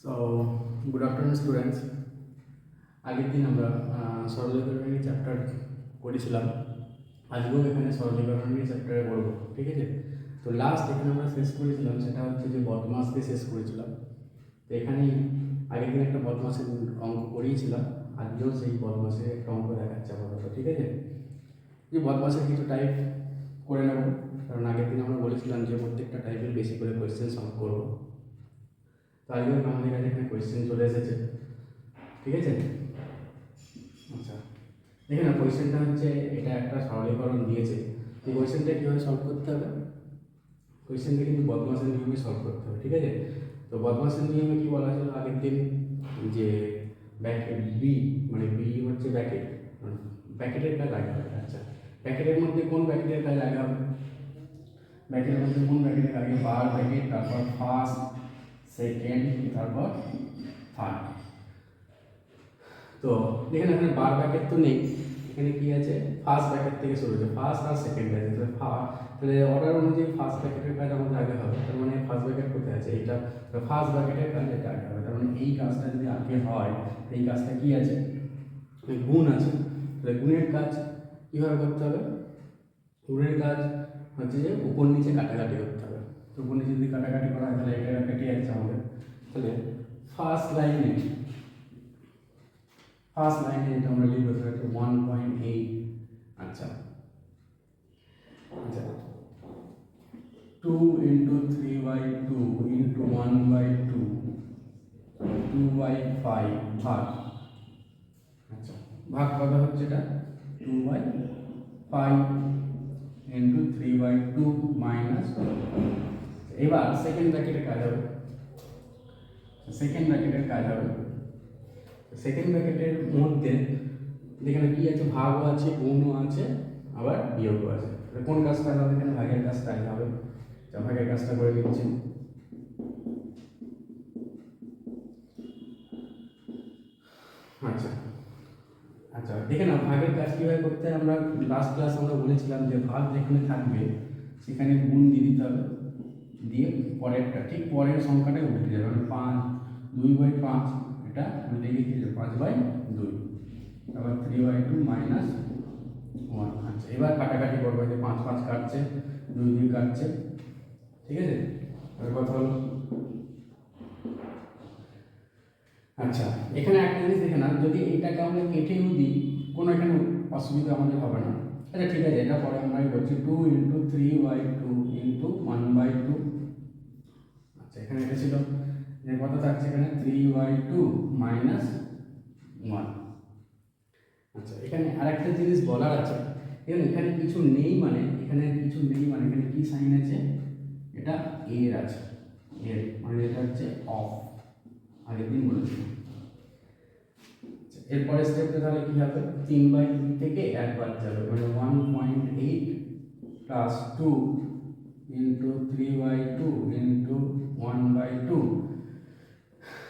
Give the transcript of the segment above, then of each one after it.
So good afternoon students. আগের দিন আমরা সরলীকরণের চ্যাপ্টার করেছিলাম, আজকেও এখানে সরলীকরণের চ্যাপ্টারে পড়বো, ঠিক আছে? তো লাস্ট এখানে আমরা শেষ করেছিলাম সেটা হচ্ছে যে বদমাসকে শেষ করেছিলাম। তো এখানে আগের দিন একটা বদমাসের অঙ্ক করিয়েছিলাম, আজকেও সেই বদমাসের একটা অঙ্ক দেখাচ্ছে আপাতত, ঠিক আছে? যে বদমাসের কিছু টাইপ করে নেব, কারণ আগের দিন আমরা বলেছিলাম যে প্রত্যেকটা টাইপের বেশি করে কোয়েশ্চেন সলভ করবো। তো আজকেও আমাদের কাছে এখানে কোয়েশ্চেন চলে এসেছে, ঠিক আছে? আচ্ছা, দেখে না, কোয়েশ্চেনটা হচ্ছে এটা একটা সরলীকরণ দিয়েছে। এই কোয়েশ্চেনটা কীভাবে সলভ করতে হবে? কোয়েশ্চেনটা কিন্তু বদমাসের নিয়মে সলভ করতে হবে, ঠিক আছে? তো বদমাসের নিয়মে কী বলা ছিল আগের দিন, যে ব্যাকেট বি, মানে বি হচ্ছে ব্যাকেট, ব্যাকেটের কাজ আগে হবে। আচ্ছা, ব্যাকেটের মধ্যে কোন ব্যাকেটের কাজ আগে হবে? ব্যাকেটের মধ্যে কোন ব্যাকেটের আগে? বার ব্যাকেট, তারপর ফার্স্ট, সেকেন্ড, তারপর থার্ড। তো দেখেন এখানে বার ব্র্যাকেট তো নেই, এখানে কি আছে? ফার্স্ট ব্র্যাকেট থেকে শুরু হচ্ছে, ফার্স্ট আর সেকেন্ড আছে। তাহলে অর্ডার অনুযায়ী ফার্স্ট ব্র্যাকেটের কাজ আমাদের আগে হবে। তার মানে ফার্স্ট ব্র্যাকেট কোথায় আছে? এইটা ফার্স্ট ব্র্যাকেটের কাজ এটা আগে হবে। তার মানে এই কাজটা যদি আগে হয়, এই কাজটা কি আছে? গুণ আছে। তাহলে গুণের কাজ কীভাবে করতে হবে? গুণের কাজ হচ্ছে যে উপর নিচে কাটাকাটি করতে হবে। তো উপর নিচে যদি কাটাকাটি করা হয় তাহলে এটা কেটে যাচ্ছে আমাদের। তাহলে ফার্স্ট লাইনে এটা আমরা লিখবো 1.8। আচ্ছা আচ্ছা, 2 into 3/2 into 1/2 2/5 ভাগ। আচ্ছা, ভাগ কত হচ্ছে এটা? 2/5 into 3/2 মাইনাস। এবার সেকেন্ড ব্র্যাকেটের কাজ হবে। সেকেন্ড ব্র্যাকেটের মধ্যে যেখানে কি আছে? ভাগও আছে, গুণও আছে, আবার বিয়োগও আছে। কোন কাজটা হবে? এখানে ভাগের কাজটা আগে হবে। ভাগের কাজটা করে নিচ্ছি। আচ্ছা আচ্ছা, দেখে না, ভাগের কাজ কীভাবে করতে হয়? আমরা লাস্ট ক্লাস আমরা বলেছিলাম যে ভাগ যেখানে থাকবে সেখানে গুণ দিয়ে দিতে হবে, দিয়ে পরেরটা ঠিক পরের সংখ্যাটাই উল্টে যাবে। মানে 2/5 এটা উল্টে গিয়ে 5/2, তারপর 3/2 মাইনাস 1। আচ্ছা, এবার কাটাকাটি করবো। যে 5 5 কাটছে, 2 2 কাটছে, ঠিক আছে? এবার কথা হলো, আচ্ছা এখানে একটা জিনিস দেখে না, যদি এইটাকে আমরা কেটেও দিই কোনো এখানে অসুবিধা আমাদের হবে না। আচ্ছা ঠিক আছে, এটা পরে আমরা করছি 2 into 3/2 into 1/2। আচ্ছা, এখানে এটা ছিল যে কত থাকছে? এখানে 3/2 মাইনাস 1। আচ্ছা, এখানে আরেকটা জিনিস বলার আছে, এখানে কিছু নেই, মানে এখানে কি সাইন আছে? এটা এর আছে, এর মানে এটা হচ্ছে অফ, আগের দিন বলেছিলাম। এরপরে স্টেপটা তাহলে কি হবে? 3/2 থেকে 1 বাদ যাবে, মানে 1.8 প্লাস 2 ইন্টু 3/2 ইন্টু 1/2।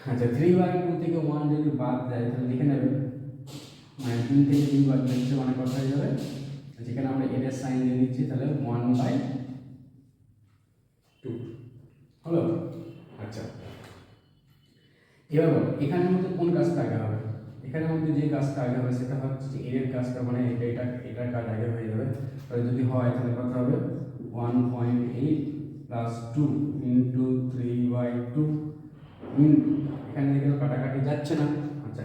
আচ্ছা, 3/2 থেকে 1 যদি বাদ যায় তাহলে লিখে নেবে, মানে 3 থেকে 2 বাদ যাচ্ছে, মানে কত হয়ে যাবে? যেখানে আমরা এর সাইন দিয়ে দিচ্ছি, তাহলে 1/2 হলো। আচ্ছা, এবার বলো এখানের মধ্যে কোন কাজটা আগে হবে? এখানের মধ্যে যে কাজটা আগে হবে সেটা হচ্ছে যে এর কাজটা, মানে এটার কাজ আগে হয়ে যাবে। তাহলে যদি হয় তাহলে কত হবে? 1.8 প্লাস 2 ইন্টু 3/2 ইন্টু, এখানে দেখে কাটাকাটি যাচ্ছে না। আচ্ছা,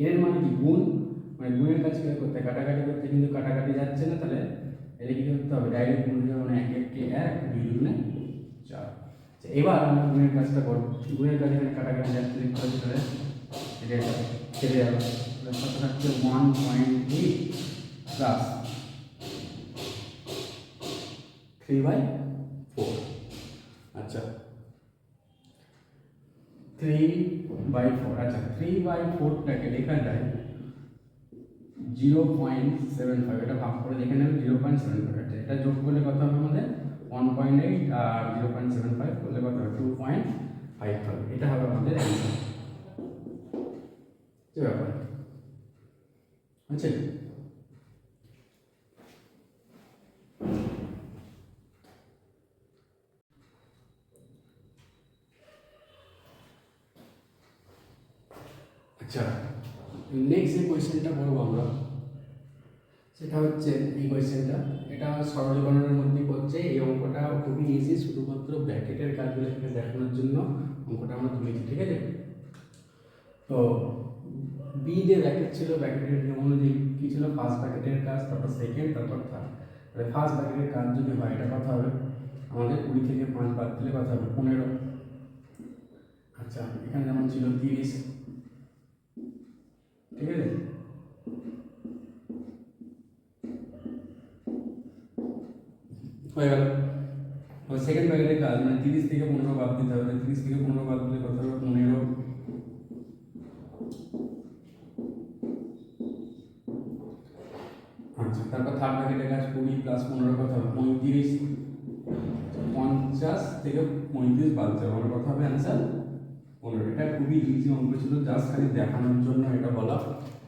এর মানে কি? গুণ, মানে গুণের কাজ কী করতে? কাটাকাটি করতে, কিন্তু কাটাকাটি যাচ্ছে না। তাহলে এটা কী করতে হবে? ডাইরেক্ট গুণ যাবে, মানে 1 1 1 2 2 4। এবার আমরা গুণের কাজটা করব। গুণের কাজ এখানে কাটাকাটি যাচ্ছে, দেখতে পাচ্ছি, তাহলে এটা ছেড়ে যাবে। কত থাকছে? 1.8 প্লাস 3/4। আচ্ছা, 3/4। আচ্ছা, 3/4টাকে লেখা যায় 0.75। এটা ভাগ করে দেখে নেবে 0.75। আচ্ছা, এটা যোগ করলে কত হবে আমাদের? 1.8 আর 0.75 করলে কত হবে? 2.5 হবে। এটা হবে আমাদের অ্যান্সার। কি ব্যাপার আছে? আচ্ছা, নেক্সট যে কোয়েশ্চেনটা করবো আমরা সেটা হচ্ছে এই কোয়েশ্চেনটা, এটা সরলীকরণের মধ্যে করছে। এই অঙ্কটা খুবই ইজি, শুধুমাত্র ব্র্যাকেটের কাজগুলো এখানে দেখানোর জন্য অঙ্কটা আমরা তুলেছি, ঠিক আছে। তো বি যে ব্র্যাকেট ছিল, ব্র্যাকেটের নিয়ম অনুযায়ী কী ছিল, ফার্স্ট ব্র্যাকেটের কাজ, তারপর সেকেন্ড, তারপর থার্ড। তাহলে ফার্স্ট ব্র্যাকেটের কাজ যদি হয়, এটা কথা হবে আমাদের 20 থেকে 5 বাদ দিলে কথা হবে 15। আচ্ছা, এখানে যেমন ছিল 30, ঠিক আছে। হয়ে গেল। সেকেন্ড ব্র্যাকেটের কাজ মানে 30 থেকে 15 বাদ দিতে হবে। 30 থেকে 15 বাদ দিলে কথা হবে 15। আচ্ছা, তারপর থার্ড ব্র্যাকেটের কাজ 20 প্লাস 15 কথা হবে 35। 50 থেকে 35 বাদ যাবে, আমার কথা হবে অ্যান্সার 15। এটা খুবই ইজি অঙ্ক ছিল, জাস্ট খালি দেখানোর জন্য এটা বলা,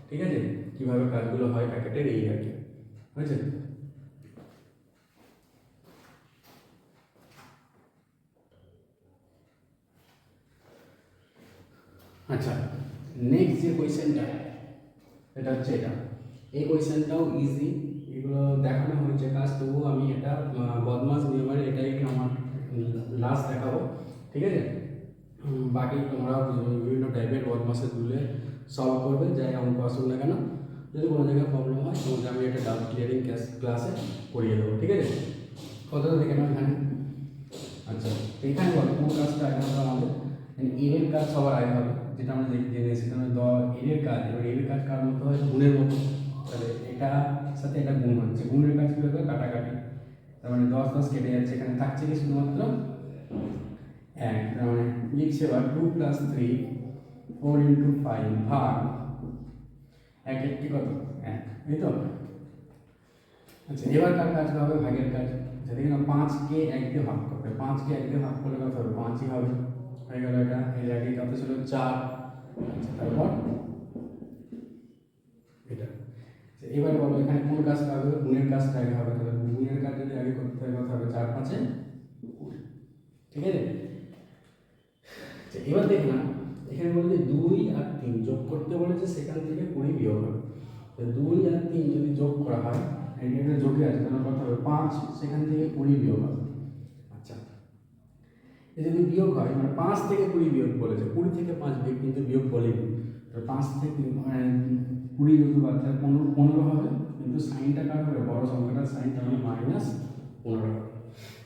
ঠিক আছে, কীভাবে কাজগুলো হয় প্যাকেটের, এই আর কি, বুঝেছেন। আচ্ছা, নেক্সট যে কোয়েশ্চেনটা এটা হচ্ছে এটা, এই কোয়েশ্চেনটাও ইজি, এগুলো দেখানো হয়েছে কাজ, তবুও আমি এটা বদমাস নিয়মের এটাই আমার লাস্ট দেখাবো, ঠিক আছে। বাকি তোমরা বিভিন্ন টাইপের বদমাসের তুলে সলভ করবে, যাই অঙ্ক আসুক না কেন। যদি কোনো জায়গায় প্রবলেম হয় তোমাকে আমি একটা ডাউট ক্লিয়ারিং ক্লাসে করিয়ে দেবো, ঠিক আছে। কতটা দেখে নাও এখানে। আচ্ছা, তো এখানে বলো কোন কাজটা আগে হবে আমাদের, এর কাজ সবার আগে হবে, যেটা আমরা জেনে সেটা এর কাজ। এবার এর কাজ কার মতো হয়, গুণের মতো। তাহলে এটা সাথে এটা গুণ হচ্ছে, গুণের কাজ কী হবে, কাটাকাটি। তার মানে 10 10 কেটে যাচ্ছে, এখানে থাকছে কি শুধুমাত্র 1। তার মানে লিখছে এবার 2 + 3 4 × 5 ভাগ 1 একটি কত 1, এই তো। আচ্ছা, এবার কার কাজ হবে, ভাগের কাজ। দেখি না, 5কে 1 দিয়ে ভাগ করবে, 5কে 1 দিয়ে ভাগ করলে কত হবে, 5ই হবে, হয়ে গেল। এটা এর আগে কত ছিল, 4। আচ্ছা, তারপর এটা। এবার বলো এখানে কোন কাজটা হবে, গুণের কাজটা আগে হবে। তাহলে গুণের কাজ যদি আগে করতে হয় কত হবে, 4 5 20, ঠিক আছে। এবার দেখলাম এখানে বলছে 2 আর 3 যোগ করতে বলেছে, সেখান থেকে 20 বিয়োগ হবে। 2 আর 3 যদি যোগ করা হয়, এটা যোগে আছে, তাহলে কত হবে 5, সেখান থেকে 20 বিয়োগ হবে। আচ্ছা, যদি বিয়োগ হয় মানে 5 থেকে 20 বিয়োগ বলেছে, 20 থেকে 5 বিয়োগ কিন্তু বিয়োগ বলেনি। তো 5 থেকে 20 যদি বাদ যায় 15 হবে, কিন্তু সাইনটা কার হবে, বড় সংখ্যাটার সাইন, তার মানে -15 হবে,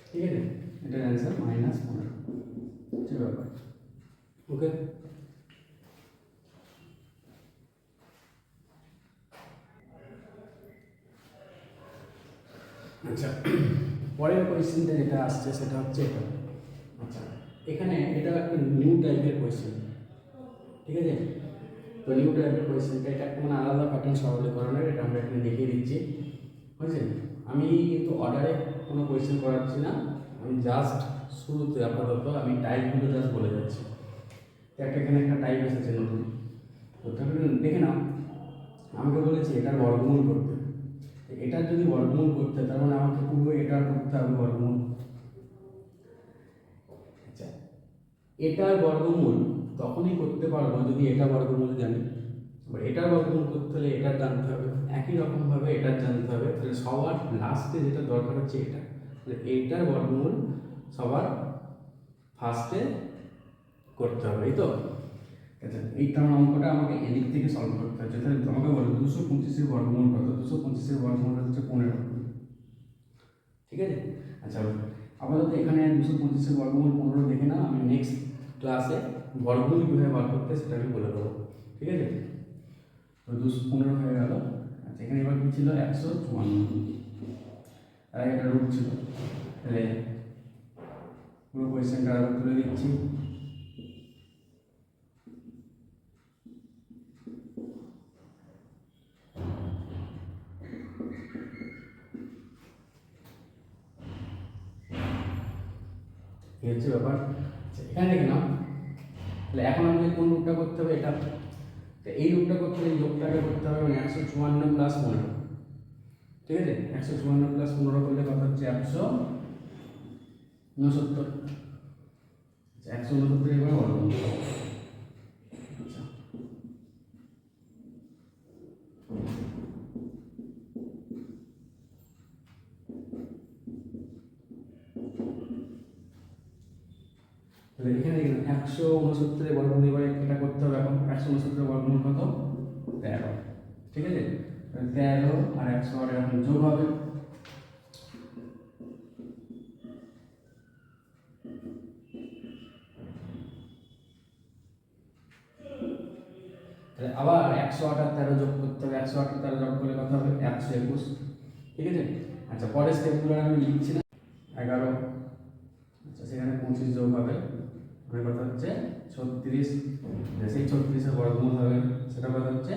ঠিক আছে। এটার অ্যান্সার -15, ঠিক ব্যাপার, ওকে। আচ্ছা, পরের কোয়েশ্চেনটা যেটা আসছে সেটা হচ্ছে এটা। আচ্ছা, এখানে এটা একটা নিউ টাইপের কোয়েশ্চেন, ঠিক আছে। তো নিউ টাইপের কোয়েশ্চেনটা এটা একটা মানে আলাদা প্যাটার্ন সরলীকরণের, এটা আমরা এখানে দেখিয়ে দিচ্ছি, বুঝছেন। আমি কিন্তু অর্ডারে কোনো কোয়েশ্চেন করাচ্ছি না, আমি জাস্ট শুরুতে আপাতত আমি টাইপগুলো জাস্ট বলে যাচ্ছি। এখানে একটা টাইপ এসেছে নতুন, তো দেখে নাও। আমাকে বলেছি এটার বর্গমূল করতে, এটার যদি বর্গমূল করতে, তার মানে আমাকে পুরো এটার করতে হবে বর্গমূল। আচ্ছা, এটার বর্গমূল তখনই করতে পারবো যদি এটা বর্গমূল জানি। এবার এটার বর্গমূল করতে হলে এটার জানতে হবে, একই রকমভাবে এটার জানতে হবে। তাহলে সবার লাস্টে যেটা দরকার হচ্ছে এটা, তাহলে এটার বর্গমূল সবার ফার্স্টে করতে হবে, এই তো। আচ্ছা, এইটা অঙ্কটা আমাকে এদিক থেকে সলভ করতে হচ্ছে। তাহলে তোমাকে বলো 225-এর বর্গমূল কত, 225-এর বর্গমূল হচ্ছে 15, ঠিক আছে। আচ্ছা, আপাতত এখানে 225-এর বর্গমূল 15 দেখে না, আমি নেক্সট ক্লাসে বর্গমূল কীভাবে বার করতে সেটা আমি বলে দেবো, ঠিক আছে। তো 215 হয়ে গেল। আচ্ছা, এখানে এবার কী ছিল, 154, আর একটা রুট ছিল। তাহলে পুরো কোয়েশ্চেনটা আবার তুলে দিচ্ছি। এই হচ্ছে ব্যাপার। এখানে দেখে নাও, তাহলে এখন আমাদের কোন রূপটা করতে হবে, এটা। তো এই রূপটা করতে হলে যোগটাকে করতে হবে, মানে 154 + 15, ঠিক আছে। 154 + 15 করলে কত হচ্ছে, 169। 169 এবার বর্গমূল। আচ্ছা, তাহলে এখানে দেখুন 169 বর্গমূল এবার এটা করতে হবে। এখন 169 বর্গমূল কত? 13। ঠিক আছে, 13 আর 108 এখন যোগ হবে। তাহলে আবার 108 আর 13 যোগ করতে হবে। 108 আর 13 যোগ করলে কত হবে? 121। ঠিক আছে। আচ্ছা, পরের স্টেপগুলো আমি লিখছি না। 11, আচ্ছা সেখানে 25 যোগ হবে, মানে কত হচ্ছে? 36। সেই 36 বর্গমূল হবে, সেটা কত হচ্ছে?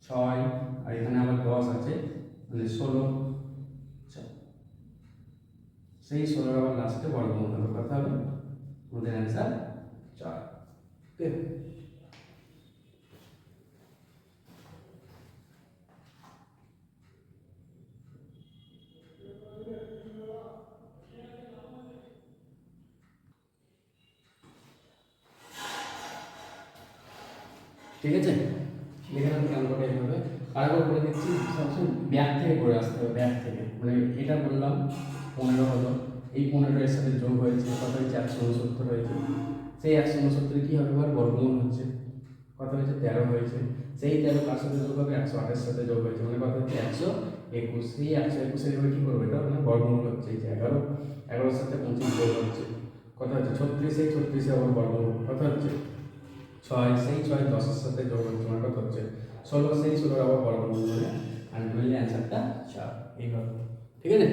6। আর এখানে আবার 10 আছে, মানে 16। সেই 16 আবার লাস্টে বর্গমূল হবে, কত হবে? আমাদের অ্যান্সার 4। ওকে, ঠিক আছে। এখানে কেমন করে হবে আরেকবার বলে দিচ্ছি, সবসময় ব্যাক থেকে করে আসতে হবে। ব্যাক থেকে মানে এটা বললাম 15 হলো, এই 15 এর সাথে যোগ হয়েছে, কত হয়েছে? 169 হয়েছে। সেই 169 কি হবে? এবার বর্গমূল হচ্ছে, কত হয়েছে? 13 হয়েছে। সেই 13 কার সাথে যোগ হবে? 108 এর সাথে যোগ হয়েছে, মানে কত হচ্ছে? 121। সেই 121 এর এবার কি করবো? এটা মানে বর্গমূল হচ্ছে, এই যে 11, 11 এর সাথে 25 যোগ হচ্ছে, কত হচ্ছে? 36। সেই 36 আবার বর্গমূল কত হচ্ছে? 6। সেই 6 10 এর সাথে যোগ হচ্ছে, মানে কত হচ্ছে? 16। সেই 16 আবার বর্গমূল করে আলটিমেটলি অ্যান্সারটা 4। এইভাবে, ঠিক আছে।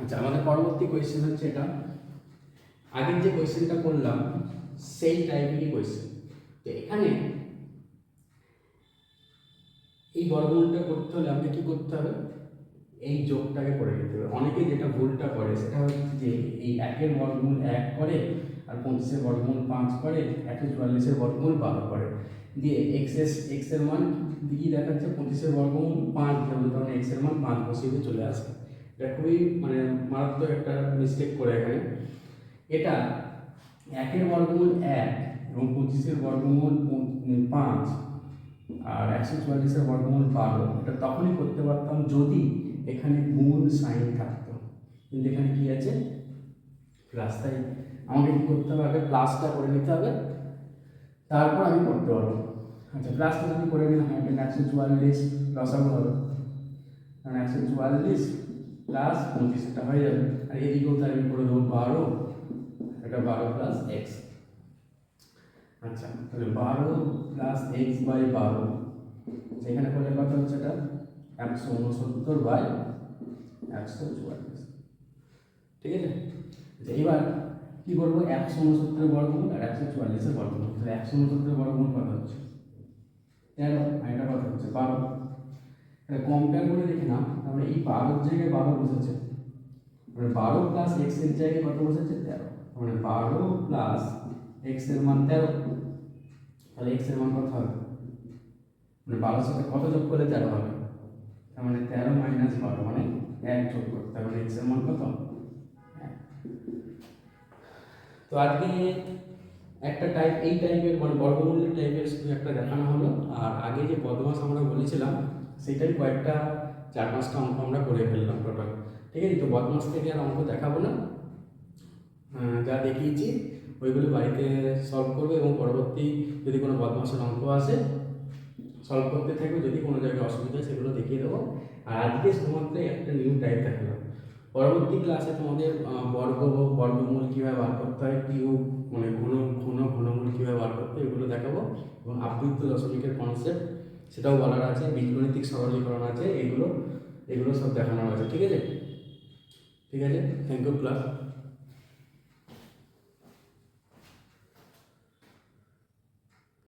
আচ্ছা, আমাদের পরবর্তী কোয়েশ্চেন হচ্ছে এটা। আগের যে কোয়েশ্চেনটা করলাম সেই টাইপেরই কোয়েশ্চেন। তো এখানে এই বর্গমূলটা করতে হলে আমাকে কি করতে হবে? এই যোগটাকে করে নিতে হবে। অনেকে যেটা ভুলটা করে সেটা হচ্ছে যে এই 1 বর্গমূল 1 করে, আর 25 বর্গমূল 5 করে, 144 বর্গমূল 12 করে, দিয়ে এক্স এর মান কি দেখাচ্ছে? 25 বর্গমূল 5, যেমন ধরুন এক্স এর মান 5 বসিয়ে চলে আসে। এটা খুবই মানে মারাত্মক একটা মিস্টেক করে এখানে। এটা 1 বর্গমূল 1 এবং 25 বর্গমূল 5 আর 144 বর্গমূল 12, এটা তখনই করতে পারতাম যদি এখানে গুণ সাইন থাকতো, কিন্তু এখানে কি আছে? প্লাস। তাই আমাকে কি করতে হবে? আগে প্লাসটা করে নিতে হবে, তারপর আমি করতে পারবো। আচ্ছা, প্লাসটা যদি করে নিলাম, এখানে 144 লসাগু হবে, কারণ 144 প্লাস 25 এটা হয়ে যাবে। আর এদিকেও তাই আমি করে দেবো 12, এটা 12 প্লাস এক্স। আচ্ছা, তাহলে 12 প্লাস এক্স বাই 12, সেখানে করলে কত হচ্ছে? এটা 169 বাই 144। ঠিক আছে। এইবার কি করবো? 169 বর্গমূল আর 144 বর্গমূল, তাহলে 169 বর্গমূল কত হচ্ছে? 13, আর এটা কত হচ্ছে? 12। তাহলে কম্পেয়ার করে দেখে নাও, তাহলে এই 12 জায়গায় 12 বসেছে, মানে 12 প্লাস এক্স এর জায়গায় কত বসেছে? 13, মানে 12 প্লাস এক্স এর মান 13। তাহলে এক্স এর মান কত হবে? মানে 12 সাথে কত যোগ করলে 13 হবে? তার মানে 13 মাইনাস 12, মানে 1 যোগ করতে হবে, মানে এক্স এর মান কত? 1। তো আজকে একটা টাইপ, এই টাইপের মানে বর্গমূলের টাইপের শুধু একটা দেখানো হলো। আর আগে যে বদমাস আমরা বলেছিলাম সেটাই কয়েকটা 4-5টা অঙ্ক আমরা করে ফেললাম টোটাল। ঠিক আছে, তো বদমাস থেকে আর অঙ্ক দেখাবো না, যা দেখিয়েছি ওইগুলো বাড়িতে সলভ করবে, এবং পরবর্তী যদি কোনো বদমাসের অঙ্ক আসে সলভ করতে থাকবে। যদি কোনো জায়গায় অসুবিধা হয় সেগুলো দেখিয়ে দেবো। আর আজকে শুধুমাত্র একটা নিউ টাইপ দেখালাম। পরবর্তী ক্লাসে তোমাদের বর্গমূল কীভাবে বার করতে হয়, কিউব মানে ঘনমূল কীভাবে বার করতে হয়, এগুলো দেখাবো। এবং আবৃত্ত দশমিকের কনসেপ্ট সেটাও বলার আছে, বীজগণিতিক সরলীকরণ আছে, এগুলো সব দেখানো আছে। ঠিক আছে, থ্যাংক ইউ ক্লাস।